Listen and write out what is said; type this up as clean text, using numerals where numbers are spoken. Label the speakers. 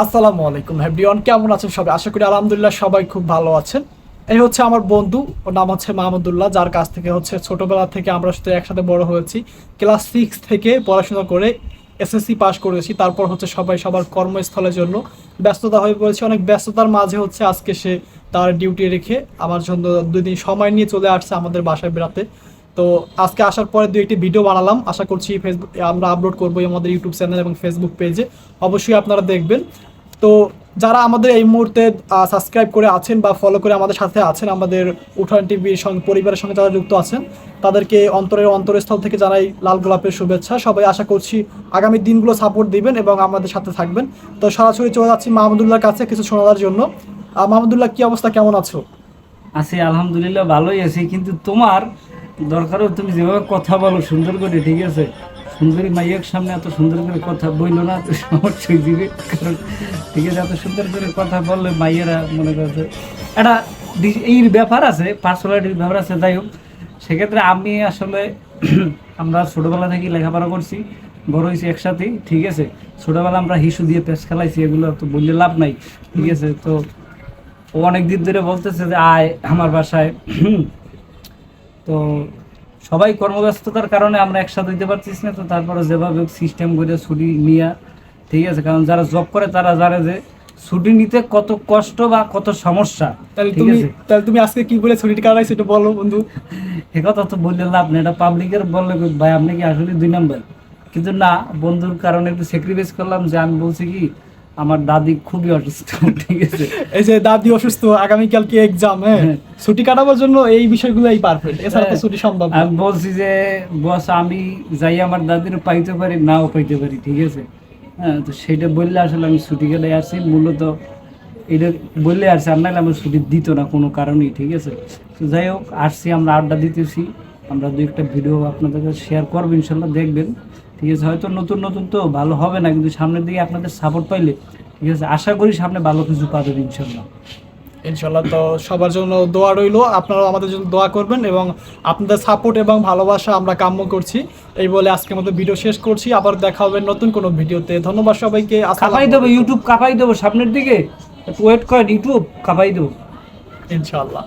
Speaker 1: আসসালামু আলাইকুম এভরিওয়ান, কেমন আছেন সবাই? আশা করি আলহামদুলিল্লাহ সবাই খুব ভালো আছেন। এই হচ্ছে আমার বন্ধু, ওর নাম হচ্ছে মাহমুদুল্লাহ, যার কাছ থেকে হচ্ছে ছোটবেলা থেকে আমরা সাথে একসাথে বড় হয়েছি। ক্লাস 6 থেকে পড়াশোনা করে এসএসসি পাস করেছি। তারপর হচ্ছে সবাই সবার কর্মস্থলের জন্য ব্যস্ততা হয়ে পড়েছে। অনেক ব্যস্ততার মাঝে হচ্ছে আজকে সে তার ডিউটি রেখে আমার জন্য 2 দিন সময় নিয়ে চলে আসছে আমাদের বাসায় বেড়াতে। তো আজকে আসার পরে 2-1টি ভিডিও বানালাম, আশা করছি ফেসবুক আমরা আপলোড করবো আমাদের ইউটিউব চ্যানেল এবং ফেসবুক পেজে। অবশ্যই আপনারা দেখবেন। তো যারা আমাদের এই মুহূর্তে সাবস্ক্রাইব করে আছেন বা ফলো করে আমাদের সাথে আছেন, আমাদের উঠান টিভির সঙ্গে পরিবারের সঙ্গে যারা যুক্ত আছেন, তাদেরকে অন্তরস্থল থেকে জানাই লাল গোলাপের শুভেচ্ছা। সবাই আশা করছি আগামী দিনগুলো সাপোর্ট দিবেন এবং আমাদের সাথে থাকবেন। তো সরাসরি চলে যাচ্ছি মাহমুদুল্লাহর কাছে কিছু শোনার জন্য। মাহমুদুল্লাহ, কি অবস্থা, কেমন আছো?
Speaker 2: আছি আলহামদুলিল্লাহ, ভালোই আছি। কিন্তু তোমার দরকারও তুমি যেভাবে কথা বলো সুন্দর করে, ঠিক আছে, সুন্দরী মাইয়ের সামনে এত সুন্দর করে কথা বললো না তো সমস্যা হয়ে যাবে। কারণ ঠিক আছে, এত সুন্দর করে কথা বললে মাইয়েরা মনে করছে একটা এই ব্যাপার আছে, পার্সোনালিটির ব্যাপার আছে। যাই হোক, সেক্ষেত্রে আমি আসলে আমরা ছোটোবেলা থেকে লেখাপড়া করছি, বড় হয়েছি একসাথেই, ঠিক আছে। ছোটোবেলা আমরা হিসু দিয়ে পেস খেলাইছি, এগুলো তো বললে লাভ নাই, ঠিক আছে। তো ও অনেক দিন ধরে বলতেছে যে আয় আমার বাসায়। তো সবাই কর্মব্যস্ততার কারণে আমরা একসাথে দিতে পারছিস না। তো তারপরে যেভাবে সিস্টেম করে ছুটি নিয়ে, ঠিক আছে, কারণ যারা জব করে তারা জানে যে ছুটি নিতে কত কষ্ট বা কত সমস্যা।
Speaker 1: তাহলে তুমি আজকে কি বলে ছুটি কাটাইছো এটা বলো বন্ধু।
Speaker 2: এ কথা তো বললে লাভ নেই, এটা পাবলিকের বললে ভাই আপনি কি আসলে 2 নম্বর। কিন্তু না, বন্ধুর কারণে একটু স্যাক্রিফাইস করলাম, যে আমি বলছি কি আমার দাদি খুবই অসুস্থ, ঠিক আছে।
Speaker 1: এই যে দাদি অসুস্থ, আগামীকালকে এক্সাম, হ্যাঁ, ছুটি কাটাবার জন্য এই বিষয়গুলোই পারফেক্ট, এছাড়া তো ছুটি সম্ভব না।
Speaker 2: আমি বলছি যে বস আমি যাই আমার দাদির পাইতে পারি, নাও পাইতে পারি, ঠিক আছে। হ্যাঁ, তো সেইটা বললে আসলে আমি ছুটি গেলে আসছি, মূলত এটা বললে আসছি, আর নাহলে আমার ছুটি দিত না কোনো কারণেই, ঠিক আছে। তো যাই হোক, আসছি, আমরা আড্ডা দিতেছি, আমরা 2-1টা ভিডিও আপনাদের কাছে শেয়ার করবো, ইনশাল্লাহ দেখবেন, ঠিক আছে। হয়তো নতুন নতুন তো ভালো হবে না, কিন্তু সামনের দিকে আপনাদের সাপোর্ট পাইলে, ঠিক আছে, আশা করি সামনে ভালো কিছু পাবেন ইনশাল্লাহ।
Speaker 1: ইনশাল্লাহ। তো সবার জন্য দোয়া রইলো, আপনারাও আমাদের জন্য দোয়া করবেন এবং আপনাদের সাপোর্ট এবং ভালোবাসা আমরা কাম্য করছি। এই বলে আজকের মতো ভিডিও শেষ করছি, আবার দেখা হবে নতুন কোনো ভিডিওতে। ধন্যবাদ সবাইকে।
Speaker 2: কাপাই দেবো, ইউটিউব কাপাই দেবো সামনের দিকে, ওয়েট করেন, ইউটিউব কাপাই দেবো
Speaker 1: ইনশাল্লাহ।